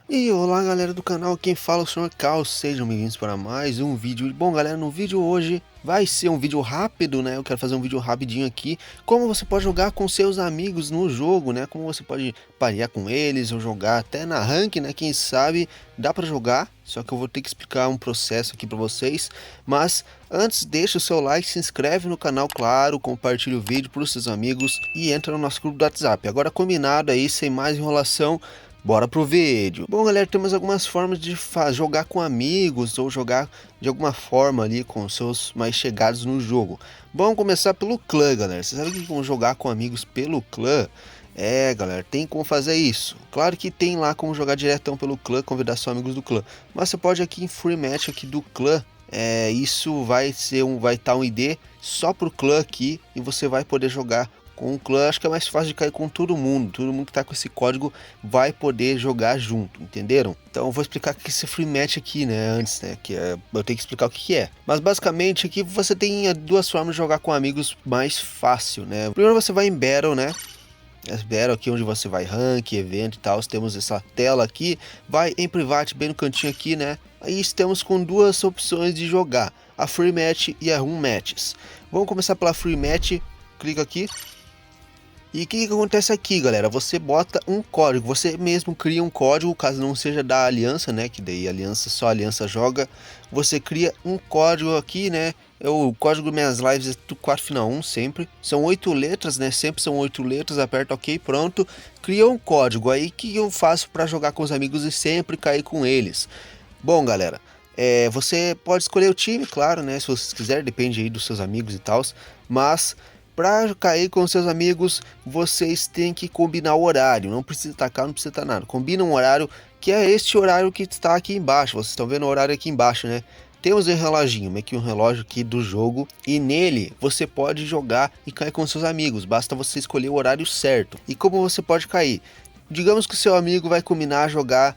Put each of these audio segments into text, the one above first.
E olá galera do canal, quem fala é o Sr. Cal, sejam bem-vindos para mais um vídeo. Bom galera, no vídeo hoje vai ser um vídeo rápido, né? Eu quero fazer um vídeo rapidinho aqui, como você pode jogar com seus amigos no jogo, né? Como você pode parear com eles ou jogar até na rank, né? Quem sabe dá para jogar, só que eu vou ter que explicar um processo aqui para vocês. Mas antes, deixa o seu like, se inscreve no canal, claro, compartilha o vídeo para os seus amigos e entra no nosso grupo do WhatsApp. Agora combinado aí, sem mais enrolação, bora pro vídeo. Bom galera, temos algumas formas de jogar com amigos ou jogar de alguma forma ali com seus mais chegados no jogo. Vamos começar pelo clã, galera. Vocês sabem que vão jogar com amigos pelo clã? É galera, tem como fazer isso. Claro que tem lá como jogar diretão pelo clã, convidar seus amigos do clã. Mas você pode aqui em free match aqui do clã. Isso vai ser vai estar um ID só pro clã aqui e você vai poder jogar com o clã. Acho que é mais fácil de cair com todo mundo que tá com esse código vai poder jogar junto, entenderam? Então eu vou explicar o que é esse free match aqui, né, antes, né, eu tenho que explicar o que é. Mas basicamente aqui você tem duas formas de jogar com amigos mais fácil, né. Primeiro você vai em Battle, né, Battle aqui onde você vai rank, evento e tal, temos essa tela aqui, vai em Private bem no cantinho aqui, né, aí estamos com duas opções de jogar, a Free Match e a Room Matches. Vamos começar pela Free Match, clica aqui. E o que acontece aqui, galera? Você bota um código, você mesmo cria um código, caso não seja da aliança, né? Que daí só a aliança joga. Você cria um código aqui, né? O código Minhas Lives é 4 final 1 sempre. São 8 letras, né? Sempre são 8 letras, aperta OK, pronto. Cria um código. Aí que eu faço para jogar com os amigos e sempre cair com eles? Bom, galera, você pode escolher o time, claro, né? Se vocês quiserem, depende aí dos seus amigos e tal. Mas para cair com seus amigos, vocês têm que combinar o horário. Não precisa tacar, não precisa estar nada. Combina um horário que é este horário que está aqui embaixo. Vocês estão vendo o horário aqui embaixo, né? Temos um reloginho, meio que um relógio aqui do jogo. E nele você pode jogar e cair com seus amigos. Basta você escolher o horário certo. E como você pode cair? Digamos que o seu amigo vai combinar jogar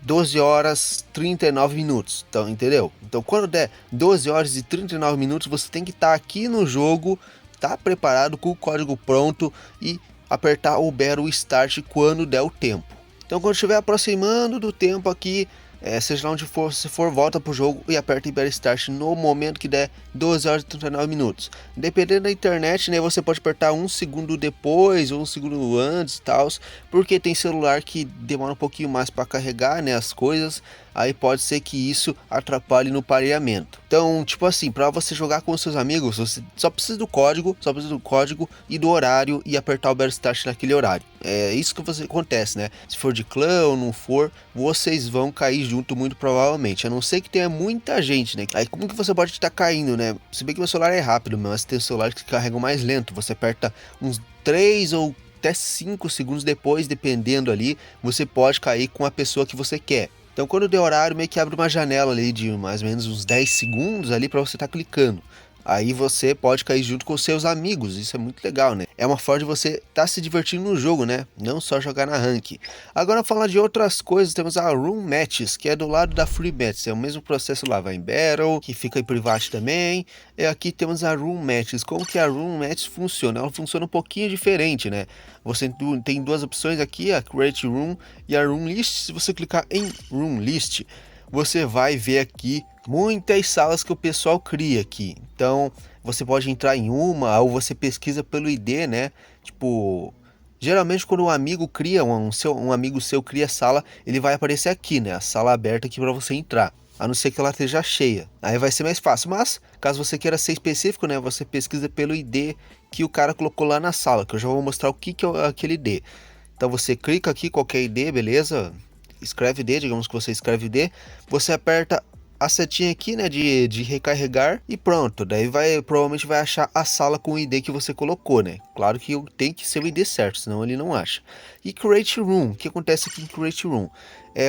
12 horas 39 minutos, então, entendeu? Então quando der 12 horas e 39 minutos, você tem que estar aqui no jogo, tá preparado com o código pronto e apertar o Battle Start quando der o tempo. Então quando estiver aproximando do tempo aqui, seja lá onde for, se for, volta pro jogo e aperta em Battle Start no momento que der 12 horas e 39 minutos. Dependendo da internet, né, você pode apertar um segundo depois ou um segundo antes e tal, porque tem celular que demora um pouquinho mais para carregar, né, as coisas. Aí pode ser que isso atrapalhe no pareamento. Então, tipo assim, para você jogar com os seus amigos, você só precisa do código, e do horário e apertar o Battle Start naquele horário. É isso que acontece, né? Se for de clã ou não for, vocês vão cair junto muito provavelmente, a não ser que tenha muita gente, né? Aí como que você pode estar caindo, né? Se bem que meu celular é rápido, mas tem celulares que carregam mais lento, você aperta uns 3 ou até 5 segundos depois, dependendo ali, você pode cair com a pessoa que você quer. Então quando der horário, meio que abre uma janela ali de mais ou menos uns 10 segundos ali para você estar clicando. Aí você pode cair junto com seus amigos, isso é muito legal, né? É uma forma de você estar se divertindo no jogo, né? Não só jogar na rank. Agora falar de outras coisas, temos a Room Matches, que é do lado da Free Matches, é o mesmo processo lá, vai em Battle, que fica em Private também. E aqui temos a Room Matches. Como que a Room Matches funciona? Ela funciona um pouquinho diferente, né? Você tem duas opções aqui, a Create Room e a Room List. Se você clicar em Room List, você vai ver aqui muitas salas que o pessoal cria aqui. Então você pode entrar em uma ou você pesquisa pelo ID, né? Tipo, geralmente quando um amigo cria, um amigo seu cria sala, ele vai aparecer aqui, né? A sala aberta aqui para você entrar. A não ser que ela esteja cheia. Aí vai ser mais fácil. Mas, caso você queira ser específico, né? Você pesquisa pelo ID que o cara colocou lá na sala. Que eu já vou mostrar o que é aquele ID. Então você clica aqui, qualquer ID, beleza? Escreve D, digamos que você escreve D. Você aperta a setinha aqui, né, de recarregar e pronto. Daí provavelmente vai achar a sala com o ID que você colocou, né? Claro que tem que ser o ID certo, senão ele não acha. E Create Room, o que acontece aqui em Create Room?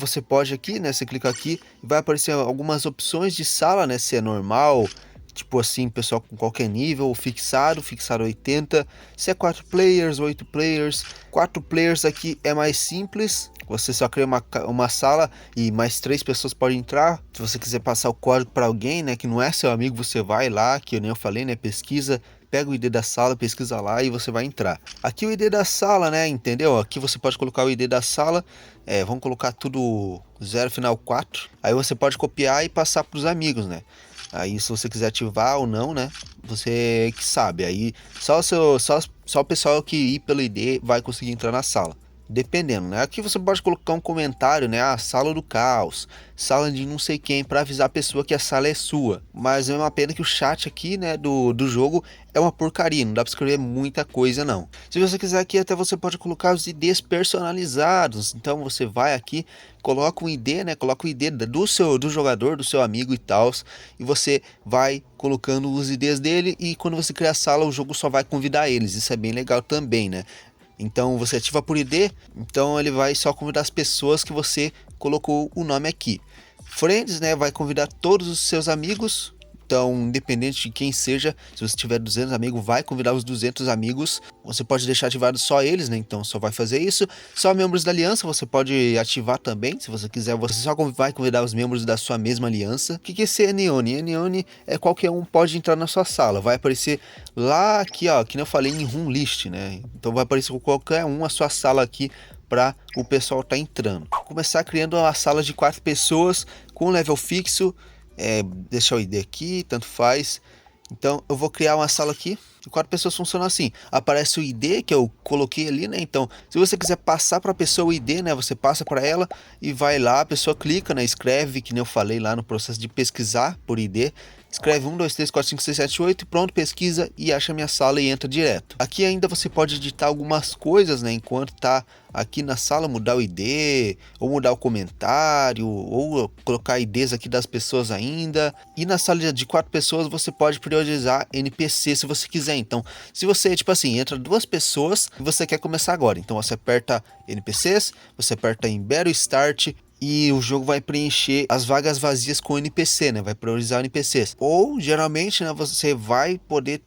Você pode aqui, né, você clica aqui, vai aparecer algumas opções de sala, né, se é normal, tipo assim, pessoal com qualquer nível, fixado 80, se é 4 players, 8 players. 4 players aqui é mais simples, você só cria uma sala e mais 3 pessoas podem entrar. Se você quiser passar o código para alguém, né, que não é seu amigo, você vai lá, que eu nem falei, né, pesquisa pega o ID da sala, pesquisa lá e você vai entrar. Aqui o ID da sala, né, entendeu? Aqui você pode colocar o ID da sala, vamos colocar tudo 0 final 4. Aí você pode copiar e passar para os amigos, né? Aí se você quiser ativar ou não, né, você que sabe. Aí só o pessoal que ir pelo ID vai conseguir entrar na sala. Dependendo, né? Aqui você pode colocar um comentário, né? Ah, sala do caos, sala de não sei quem, para avisar a pessoa que a sala é sua. Mas é uma pena que o chat aqui, né, do jogo é uma porcaria, não dá para escrever muita coisa não. Se você quiser aqui, até você pode colocar os IDs personalizados. Então você vai aqui, coloca um ID, né? Coloca o ID do jogador, do seu amigo e tal, e você vai colocando os IDs dele, e quando você criar a sala, o jogo só vai convidar eles. Isso é bem legal também, né? Então você ativa por ID, então ele vai só convidar as pessoas que você colocou o nome aqui. Friends, né, vai convidar todos os seus amigos. Então, independente de quem seja, se você tiver 200 amigos, vai convidar os 200 amigos. Você pode deixar ativado só eles, né? Então, só vai fazer isso. Só membros da aliança você pode ativar também. Se você quiser, você só vai convidar os membros da sua mesma aliança. O que é esse Anione? Anione é qualquer um pode entrar na sua sala. Vai aparecer lá aqui, ó, que nem eu falei, em room list, né? Então, vai aparecer com qualquer um a sua sala aqui para o pessoal tá entrando. Vou começar criando uma sala de 4 pessoas com level fixo. Deixar o ID aqui, tanto faz. Então eu vou criar uma sala aqui de 4 pessoas. Funciona assim: aparece o ID que eu coloquei ali, né? Então se você quiser passar para a pessoa o ID, né, você passa para ela e vai lá, a pessoa clica, né, escreve, que nem eu falei lá no processo de pesquisar por ID. Escreve 1, 2, 3, 4, 5, 6, 7, 8 e pronto, pesquisa e acha minha sala e entra direto. Aqui ainda você pode editar algumas coisas, né, enquanto tá aqui na sala, mudar o ID, ou mudar o comentário, ou colocar IDs aqui das pessoas ainda. E na sala de 4 pessoas você pode priorizar NPC se você quiser. Então, se você, tipo assim, entra 2 pessoas e você quer começar agora, então você aperta NPCs, você aperta em Battle Start, e o jogo vai preencher as vagas vazias com NPC, né? Vai priorizar NPCs. Ou, geralmente, né, você vai poder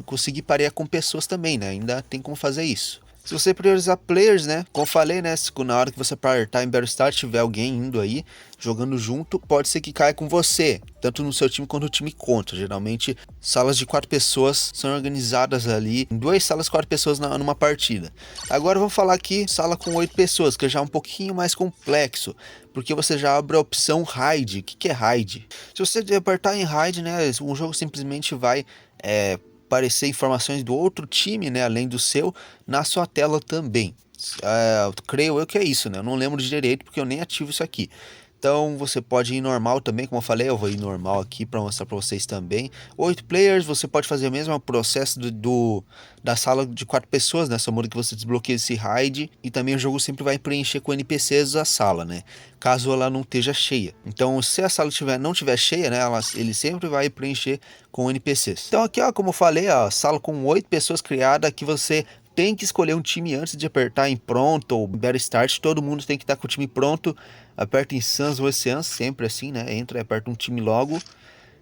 conseguir parear com pessoas também, né? Ainda tem como fazer isso. Se você priorizar players, né, como eu falei, né, se na hora que você apertar em Battle Start tiver alguém indo aí, jogando junto, pode ser que caia com você, tanto no seu time quanto no time contra. Geralmente, salas de 4 pessoas são organizadas ali, em 2 salas 4 pessoas numa partida. Agora vamos falar aqui, sala com 8 pessoas, que já é um pouquinho mais complexo, porque você já abre a opção Raid. O que é Raid? Se você apertar em Raid, né, o jogo simplesmente vai aparecer informações do outro time, né, além do seu, na sua tela também. Creio eu que é isso, né? Eu não lembro de direito porque eu nem ativo isso aqui. Então você pode ir normal também, como eu falei, eu vou ir normal aqui para mostrar para vocês também. 8 players, você pode fazer o mesmo processo da sala de 4 pessoas, né? Só muda que você desbloqueia esse raid, e também o jogo sempre vai preencher com NPCs a sala, né? Caso ela não esteja cheia. Então se a sala não tiver cheia, né? Ele sempre vai preencher com NPCs. Então aqui, ó, como eu falei, ó, sala com 8 pessoas criada, que você tem que escolher um time antes de apertar em pronto ou Battle Start. Todo mundo tem que estar com o time pronto. Aperta em Sans ou Oceans, sempre assim, né? Entra e aperta um time logo.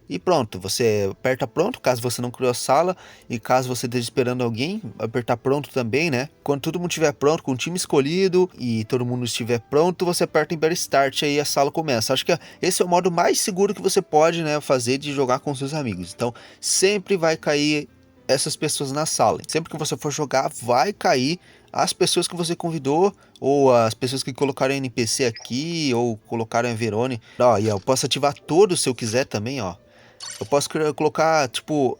E pronto, você aperta pronto, caso você não criou a sala. E caso você esteja esperando alguém, apertar pronto também, né? Quando todo mundo estiver pronto, com o time escolhido e todo mundo estiver pronto, você aperta em Battle Start, aí a sala começa. Acho que esse é o modo mais seguro que você pode, né, fazer de jogar com seus amigos. Então sempre vai cair essas pessoas na sala. Sempre que você for jogar, vai cair as pessoas que você convidou, ou as pessoas que colocaram NPC aqui, ou colocaram a Verone. Ó, e eu posso ativar todos se eu quiser também, ó. Eu posso colocar, tipo,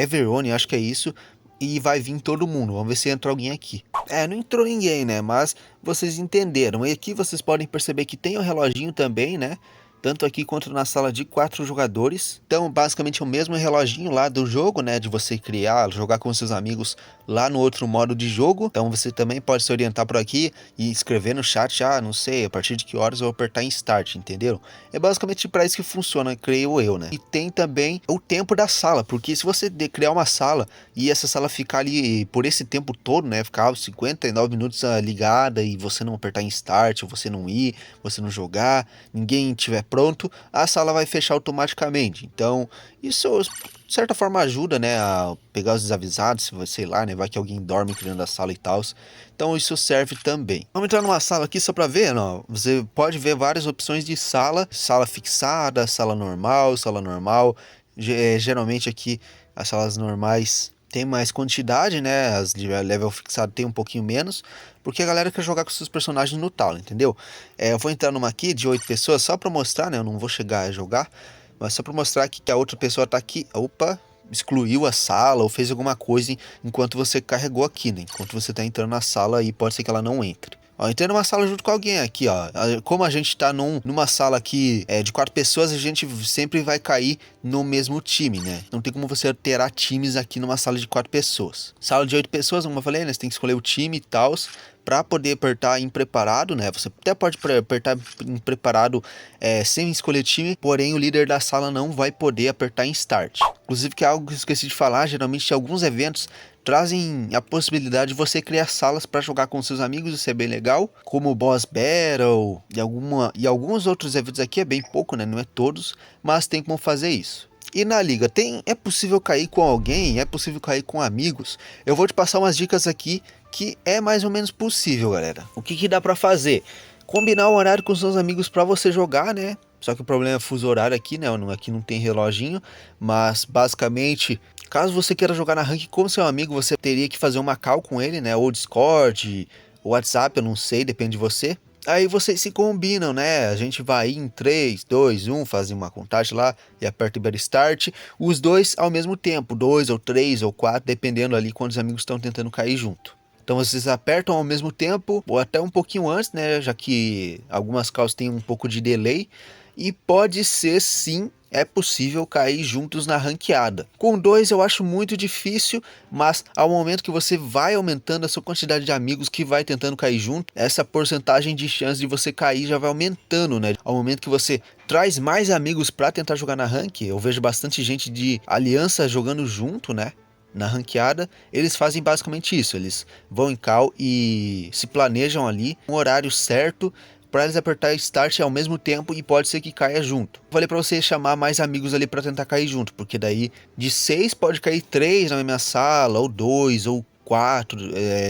Verone, acho que é isso, e vai vir todo mundo. Vamos ver se entra alguém aqui. Não entrou ninguém, né? Mas vocês entenderam. E aqui vocês podem perceber que tem o reloginho também, né? Tanto aqui quanto na sala de 4 jogadores. Então, basicamente, é o mesmo reloginho lá do jogo, né? De você criar, jogar com seus amigos lá no outro modo de jogo. Então, você também pode se orientar por aqui e escrever no chat, não sei, a partir de que horas eu vou apertar em Start, entenderam? É basicamente para isso que funciona, creio eu, né? E tem também o tempo da sala, porque se você criar uma sala e essa sala ficar ali por esse tempo todo, né? Ficar 59 minutos ligada e você não apertar em Start, ou você não ir, você não jogar, ninguém tiver pronto, a sala vai fechar automaticamente. Então isso de certa forma ajuda, né, a pegar os desavisados, sei lá, né, vai que alguém dorme criando a sala e tal. Então isso serve também. Vamos entrar numa sala aqui só para ver, ó. Você pode ver várias opções de sala: sala fixada, sala normal, sala normal. Geralmente aqui As salas normais tem mais quantidade, né? As de level fixado tem um pouquinho menos, porque a galera quer jogar com seus personagens no talo, entendeu? Eu vou entrar numa aqui de 8 pessoas só pra mostrar, né? Eu não vou chegar a jogar, mas só pra mostrar aqui que a outra pessoa tá aqui. Opa! Excluiu a sala ou fez alguma coisa enquanto você carregou aqui, né? Enquanto você tá entrando na sala aí, pode ser que ela não entre. Ó, entrei numa sala junto com alguém aqui, ó. Como a gente tá numa sala aqui de 4 pessoas, a gente sempre vai cair no mesmo time, né? Não tem como você alterar times aqui numa sala de 4 pessoas. Sala de 8 pessoas, como eu falei, né? Você tem que escolher o time e tal, para poder apertar em preparado, né? Você até pode apertar em preparado sem escolher time, porém o líder da sala não vai poder apertar em start. Inclusive, que é algo que eu esqueci de falar, geralmente alguns eventos trazem a possibilidade de você criar salas para jogar com seus amigos, isso é bem legal, como o Boss Battle e alguns outros eventos aqui, é bem pouco, né? Não é todos, mas tem como fazer isso. E na liga, é possível cair com alguém, é possível cair com amigos. Eu vou te passar umas dicas aqui que é mais ou menos possível, galera. O que dá para fazer? Combinar o horário com seus amigos para você jogar, né? Só que o problema é fuso horário aqui, né? Aqui não tem reloginho, mas basicamente, caso você queira jogar na rank com seu amigo, você teria que fazer uma call com ele, né? Ou Discord, ou WhatsApp, eu não sei, depende de você. Aí vocês se combinam, né? A gente vai em 3, 2, 1, fazer uma contagem lá e aperta o Better Start. Os dois ao mesmo tempo, 2 ou 3 ou 4, dependendo ali quantos amigos estão tentando cair junto. Então vocês apertam ao mesmo tempo, ou até um pouquinho antes, né? Já que algumas calls têm um pouco de delay. E pode ser sim, é possível cair juntos na ranqueada. Com 2 eu acho muito difícil, mas ao momento que você vai aumentando a sua quantidade de amigos que vai tentando cair junto, essa porcentagem de chance de você cair já vai aumentando, né? Ao momento que você traz mais amigos para tentar jogar na rank, eu vejo bastante gente de aliança jogando junto, né? Na ranqueada, eles fazem basicamente isso, eles vão em call e se planejam ali um horário certo para eles apertar start ao mesmo tempo e pode ser que caia junto. Falei para você chamar mais amigos ali para tentar cair junto, porque daí de 6 pode cair 3 na mesma sala, ou 2, ou 4,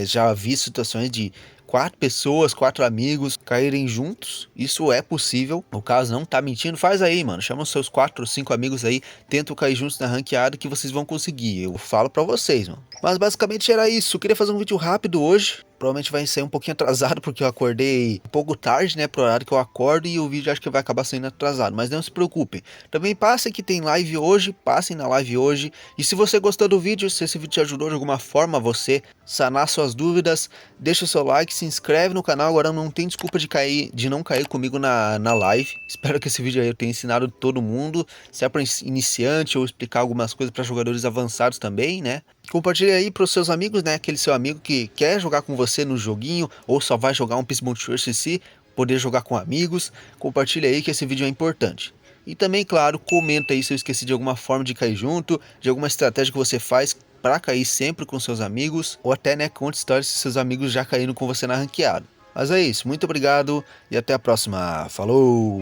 já vi situações de 4 pessoas, 4 amigos caírem juntos, isso é possível. O caso não tá mentindo, faz aí, mano, chama os seus 4 ou 5 amigos aí, tentam cair juntos na ranqueada que vocês vão conseguir, eu falo pra vocês, mano. Mas basicamente era isso, eu queria fazer um vídeo rápido hoje, provavelmente vai sair um pouquinho atrasado porque eu acordei um pouco tarde, né, pro horário que eu acordo, e o vídeo acho que vai acabar saindo atrasado, mas não se preocupem. Também passem que tem live hoje, passem na live hoje, e se você gostou do vídeo, se esse vídeo te ajudou de alguma forma a você sanar suas dúvidas, deixa o seu like, se inscreve no canal, agora não tem desculpa de não cair comigo na live. Espero que esse vídeo aí eu tenha ensinado todo mundo, se é para iniciante ou explicar algumas coisas para jogadores avançados também, né? Compartilhe aí para os seus amigos, né? Aquele seu amigo que quer jogar com você no joguinho ou só vai jogar um Peace Multiverse em si, poder jogar com amigos. Compartilhe aí que esse vídeo é importante. E também, claro, comenta aí se eu esqueci de alguma forma de cair junto, de alguma estratégia que você faz para cair sempre com seus amigos, ou até, né, conte histórias se seus amigos já caíram com você na ranqueada. Mas é isso, muito obrigado e até a próxima. Falou!